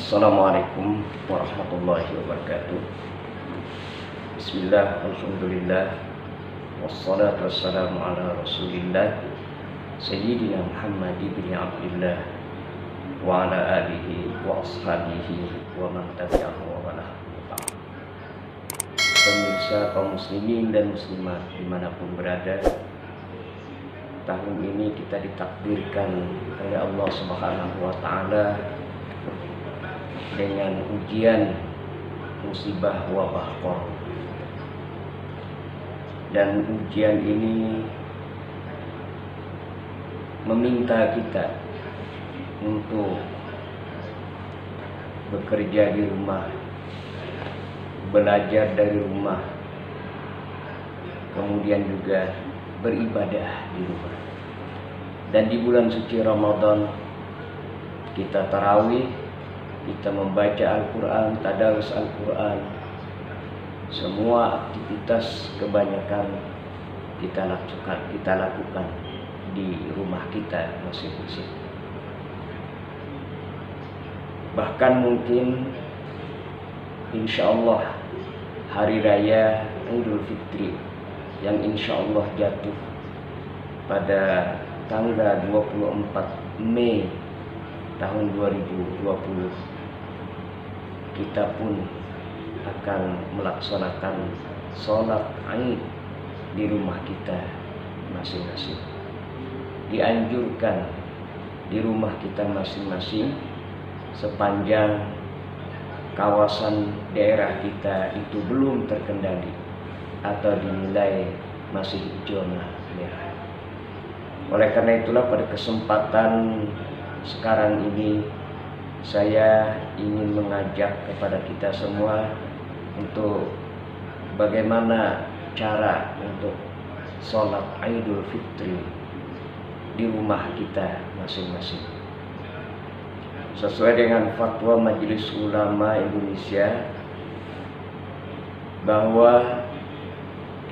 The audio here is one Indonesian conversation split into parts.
Assalamualaikum warahmatullahi wabarakatuh. Bismillah, alhamdulillah, wassalatu wassalamu ala rasulillah Sayyidina Muhammad ibn Abdillah wa ala alihi wa ashabihi wa man tabi'ahu wa wala. Pemirsa kaum muslimin dan muslimat dimanapun berada, tahun ini kita ditakdirkan oleh Allah Subhanahu wa Ta'ala dengan ujian musibah wabah corona. Dan ujian ini meminta kita untuk bekerja di rumah, belajar dari rumah, kemudian juga beribadah di rumah. Dan di bulan suci Ramadan kita tarawih, kita membaca Al-Quran, tadarus Al-Quran. Semua aktivitas kebanyakan kita lakukan di rumah kita masing-masing. Bahkan mungkin insya Allah Hari Raya Idul Fitri yang insya Allah jatuh pada tanggal 24 Mei tahun 2020, kita pun akan melaksanakan sholat Aid di rumah kita masing-masing. Dianjurkan di rumah kita masing-masing sepanjang kawasan daerah kita itu belum terkendali atau dinilai masih zona merah. Oleh karena itulah pada kesempatan sekarang ini saya ingin mengajak kepada kita semua untuk bagaimana cara untuk sholat Idul Fitri di rumah kita masing-masing. Sesuai dengan fatwa Majelis Ulama Indonesia bahwa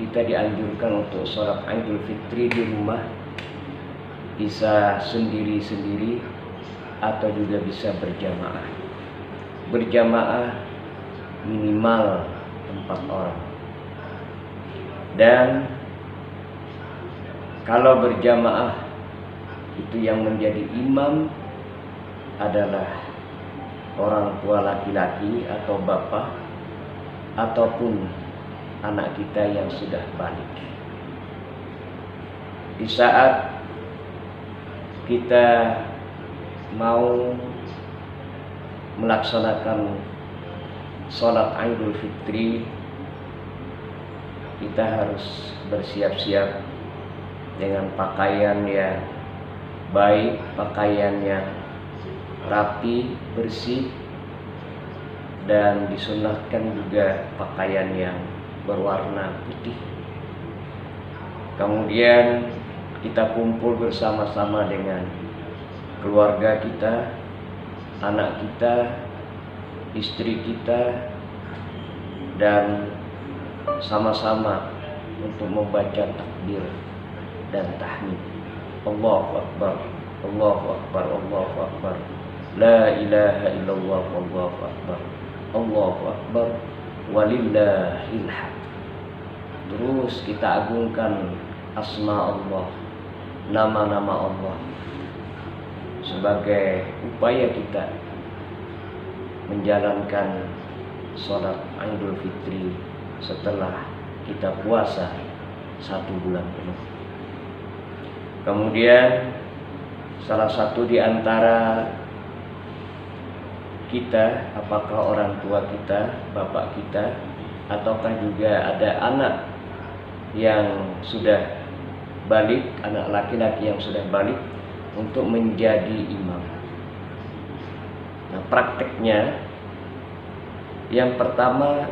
kita dianjurkan untuk sholat Idul Fitri di rumah, bisa sendiri-sendiri atau juga bisa berjamaah. Berjamaah minimal 4 orang. Dan kalau berjamaah itu yang menjadi imam adalah orang tua laki-laki atau bapak ataupun anak kita yang sudah balik. Di saat kita mau melaksanakan sholat Idul Fitri, kita harus bersiap-siap dengan pakaian yang baik, pakaian yang rapi, bersih, dan disunahkan juga pakaian yang berwarna putih. Kemudian kita kumpul bersama-sama dengan keluarga kita, anak kita, istri kita, dan sama-sama untuk membaca takbir dan tahmid. Allahu Akbar, Allahu Akbar, Allahu Akbar, la ilaha illallah, Allahu Akbar, Allahu Akbar, walillahil hamd. Terus kita agungkan asma Allah, nama-nama Allah, sebagai upaya kita menjalankan sholat Idul Fitri setelah kita puasa 1 bulan penuh. Kemudian salah satu di antara kita, apakah orang tua kita, bapak kita, ataukah juga ada anak yang sudah balik, anak laki-laki yang sudah balik, untuk menjadi imam. Nah, prakteknya yang pertama,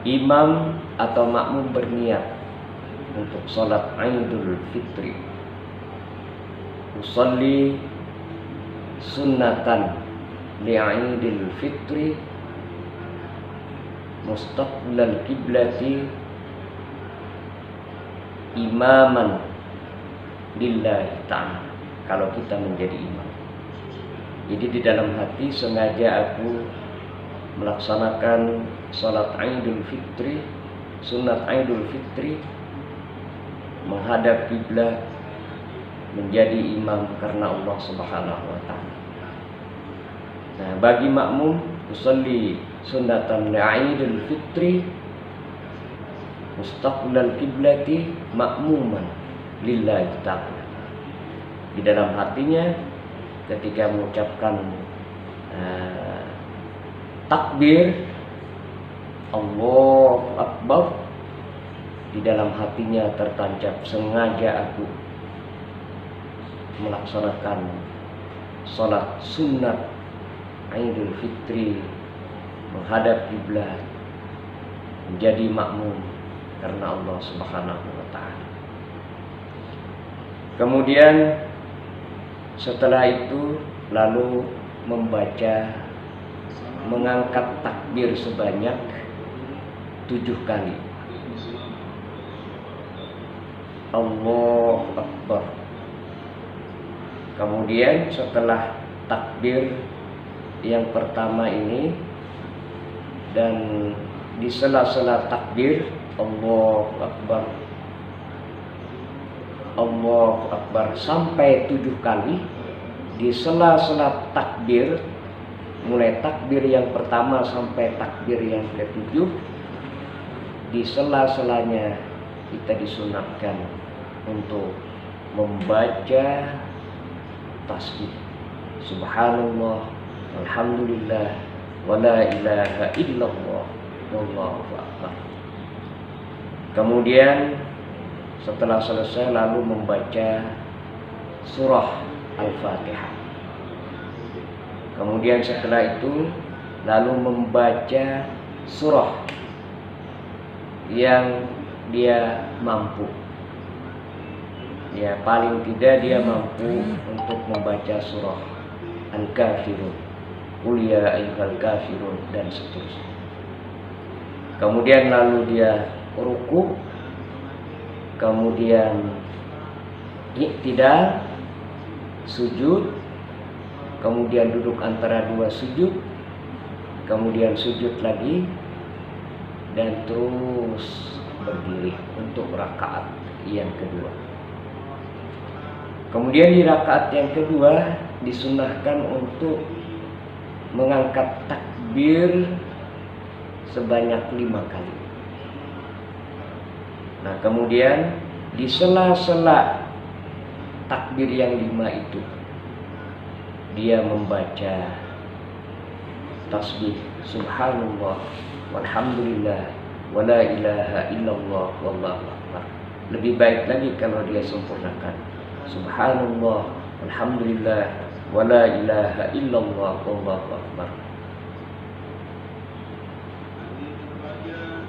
imam atau makmum berniat untuk sholat Idul Fitri. Usolli sunnatan li'idil fitri mustaqbilal kiblati imaman lillahi ta'ala. Kalau kita menjadi imam, Jadi di dalam hati sengaja aku melaksanakan salat Idul Fitri, sunat Idul Fitri, menghadap kiblat, menjadi imam karena Allah Subhanahu wa taala. Nah, bagi makmum usolli sunatan Idul Fitri mustaqbilal kiblati makmuman lillahi ta'ala. Di dalam hatinya ketika mengucapkan takbir Allahu Akbar, di dalam hatinya tertancap sengaja aku melaksanakan salat sunat Idul Fitri, menghadap kiblat, menjadi makmum karena Allah Subhanahu wa taala. Kemudian setelah itu lalu mengangkat takbir sebanyak 7 kali. Allahu Akbar. Kemudian setelah takbir yang pertama ini dan di sela-sela takbir Allahu Akbar, Allahu Akbar sampai 7 kali, di sela-sela takbir, mulai takbir yang pertama sampai takbir yang ke-7, di sela-selanya kita disunatkan untuk membaca tasbih subhanallah, alhamdulillah, wala ilaha illallah, wallahu akbar. Kemudian setelah selesai lalu membaca surah Al-Fatihah. Kemudian setelah itu lalu membaca surah yang dia mampu. Ya, paling tidak dia mampu untuk membaca surah Al-Kafirun, Qul ya ayyuhal kafirun, dan seterusnya. Kemudian lalu dia ruku, kemudian iktidal, sujud, kemudian duduk antara 2 sujud, kemudian sujud lagi, dan terus berdiri untuk rakaat yang kedua. Kemudian di rakaat yang kedua disunahkan untuk mengangkat takbir sebanyak 5 kali. Nah, kemudian di sela-sela takbir yang 5 itu dia membaca tasbih subhanallah, walhamdulillah, wala ilaha illallah, wallahu akbar. Lebih baik lagi kalau dia sempurnakan subhanallah, alhamdulillah, wala ilaha illallah, wallahu akbar.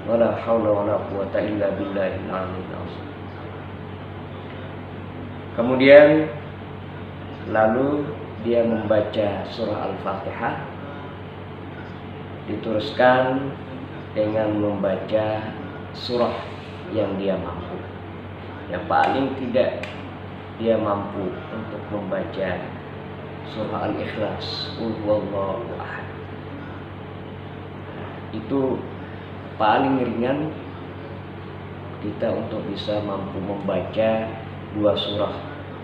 Wala haula wala quwata illa billahil aliyyil azim. Kemudian lalu dia membaca surah Al-Fatihah, diteruskan dengan membaca surah yang dia mampu. Yang paling tidak dia mampu untuk membaca surah Al-Ikhlas, Qul huwallahu ahad. Itu paling ringan kita untuk bisa mampu membaca 2 surah.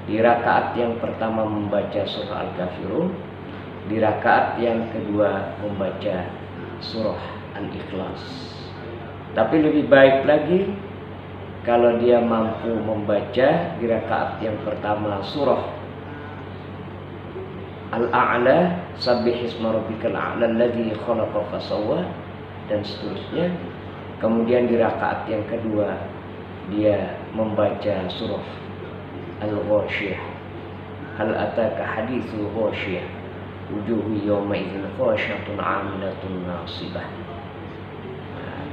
Di rakaat yang pertama membaca surah Al-Kafirun, di rakaat yang kedua membaca surah Al-Ikhlas. Tapi lebih baik lagi kalau dia mampu membaca di rakaat yang pertama surah Al-A'la, Sabbihisma rabbikal a'la alladzi khalaqa fasawwa, dan seterusnya. Kemudian di rakaat yang kedua dia membaca surah Al-Ghasyiyah, hal ataka haditsul ghasyiyah, wujuhu yawma idzin khashyatun 'amilatun nasibah.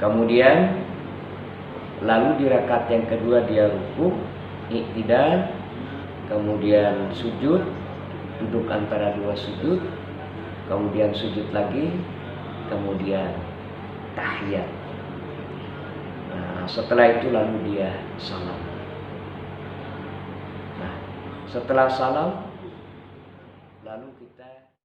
Kemudian lalu di rakaat yang kedua dia ruku, iktidal, kemudian sujud, duduk antara 2 sujud, kemudian sujud lagi, kemudian tahiyat. Nah, setelah itu lalu dia salam. Nah, setelah salam